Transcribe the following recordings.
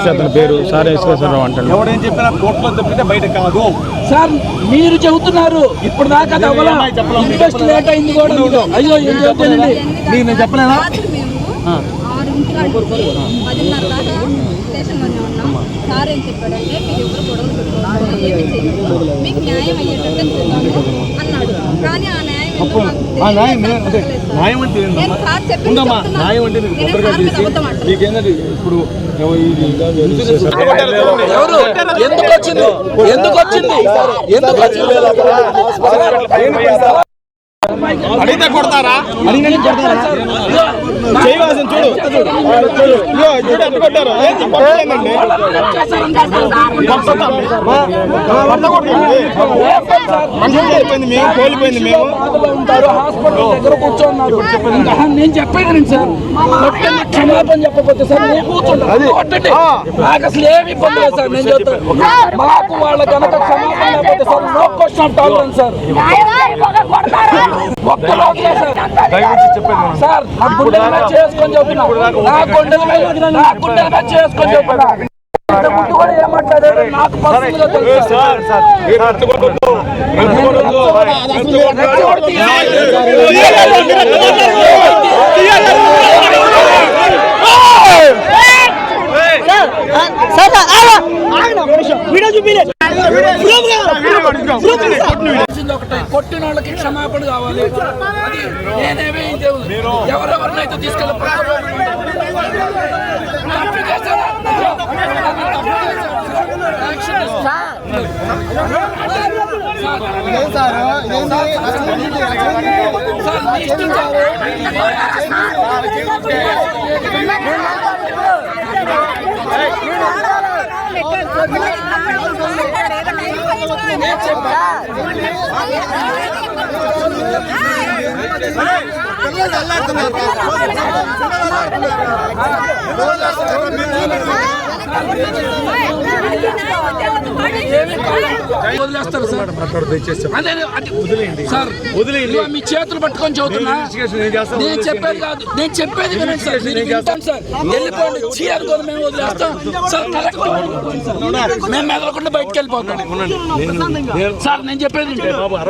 వచ్చి అతని పేరు సార్ వేసుకొస్తాడు అంటాడు. ఎవడేం చెప్పినా కోర్టులో తప్పితే బయట కాదు సార్. మీరు చెబుతున్నారు ఇప్పుడు దాకా ఇన్వెస్ట్ లేట్ అయింది కూడా. అయ్యో ఏం చెప్తానండి, నేను చెప్పలేనా? సార్ ఏం చెప్పాడంటే మీరు ఎవరు గొడవలు పెట్టుకోవాలి, ఏమి చేయకూడదు, మీకు న్యాయం అయ్యేటట్టు చూద్దాము అన్నాడు. కానీ ఆ న్యాయం ఎందుకు వచ్చింది అడిగితే కొడతారా? చేయవలసింది చూడు కొట్టారు. మేము కోల్పోయింది. మేము నేను చెప్పేది సార్, క్షమాపణ చెప్పకపోతే సార్ కూర్చుంటాను. నాకు అసలు ఏమి ఇబ్బంది లేదు సార్. నేను చెప్తాను మాకు వాళ్ళ కనుక క్షమాపణ లేకపోతే sir no question of tolerance sir. ఒక్క రోజు సార్ నా గుండెల మీద చేసుకొని చెప్తున్నా, నా గుండెల మీద చేసుకొని చెప్తున్నా. ముందు కూడా ఏమాట్లాడారు నాకు పర్సనల్గా తెలుసు సార్. కొట్టిన వాళ్ళకి క్షమాపణ కావాలి. అది నేనేమీ ఎవరెవరినైతే తీసుకెళ్ళి వదిలేస్తారు సార్. మీ చేతులు పట్టుకొని చదువుతున్నా. నేను చెప్పేది కాదు, నేను చెప్పేది వినండి సార్. వింటాను సార్. వెళ్ళిపోండి చీ అనుకోని మేము వదిలేస్తాం సార్. మేము మెదలకుండా బయటకు వెళ్ళిపోతాం సార్. నేను చెప్పేది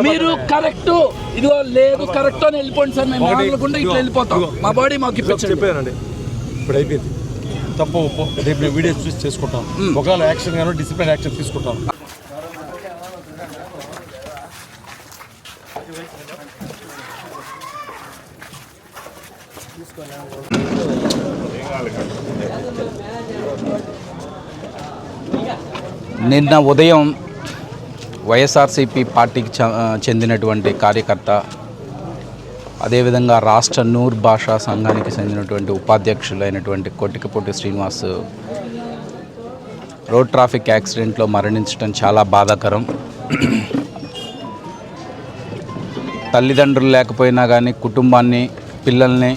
మీరు కరెక్ట్, ఇదిగో లేదు కరెక్ట్ అని వెళ్ళిపోండి సార్. మేము మెదలకుండా ఇట్లా వెళ్ళిపోతాం. మా బాడీ మాకు చెప్పానండి. ఇప్పుడు అయిపోయింది. తప్పు రేపు నేను వీడియోస్ చూసి చేసుకుంటాం. ఒకవేళ యాక్షన్ గానో డిసిప్లిన్ యాక్షన్ తీసుకుంటాం. నిన్న ఉదయం వైఎస్ఆర్సీపీ పార్టీకి చెందినటువంటి కార్యకర్త, అదేవిధంగా రాష్ట్ర నూర్ భాషా సంఘానికి చెందినటువంటి ఉపాధ్యక్షులైనటువంటి కొట్టికపూటి శ్రీనివాస్ రోడ్ ట్రాఫిక్ యాక్సిడెంట్లో మరణించడం చాలా బాధాకరం. తల్లిదండ్రులు లేకపోయినా కానీ కుటుంబాన్ని, పిల్లల్ని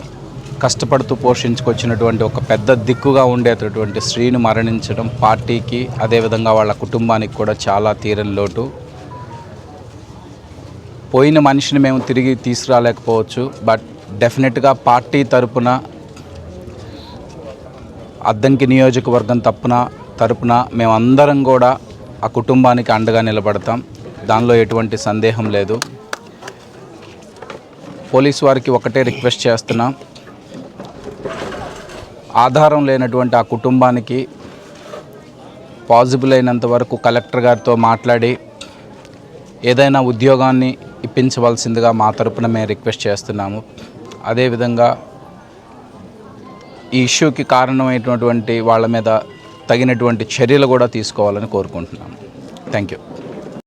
కష్టపడుతూ పోషించుకొచ్చినటువంటి ఒక పెద్ద దిక్కుగా ఉండేటటువంటి శ్రీను మరణించడం పార్టీకి, అదేవిధంగా వాళ్ళ కుటుంబానికి కూడా చాలా తీరని లోటు. పోయిన మనిషిని మేము తిరిగి తీసుకురాలేకపోవచ్చు, బట్ డెఫినెట్గా పార్టీ తరపున, అద్దంకి నియోజకవర్గం తరపున మేమందరం కూడా ఆ కుటుంబానికి అండగా నిలబడతాం. దానిలో ఎటువంటి సందేహం లేదు. పోలీసు వారికి ఒకటే రిక్వెస్ట్ చేస్తున్నాం, ఆధారం లేనటువంటి ఆ కుటుంబానికి పాసిబుల్ అయినంత వరకు కలెక్టర్ గారితో మాట్లాడి ఏదైనా ఉద్యోగాన్ని ఇప్పించవలసిందిగా మా తరపున మేము రిక్వెస్ట్ చేస్తున్నాము. అదేవిధంగా ఈ ఇష్యూకి కారణమైనటువంటి వాళ్ళ మీద తగినటువంటి చర్యలు కూడా తీసుకోవాలని కోరుకుంటున్నాము. Thank you.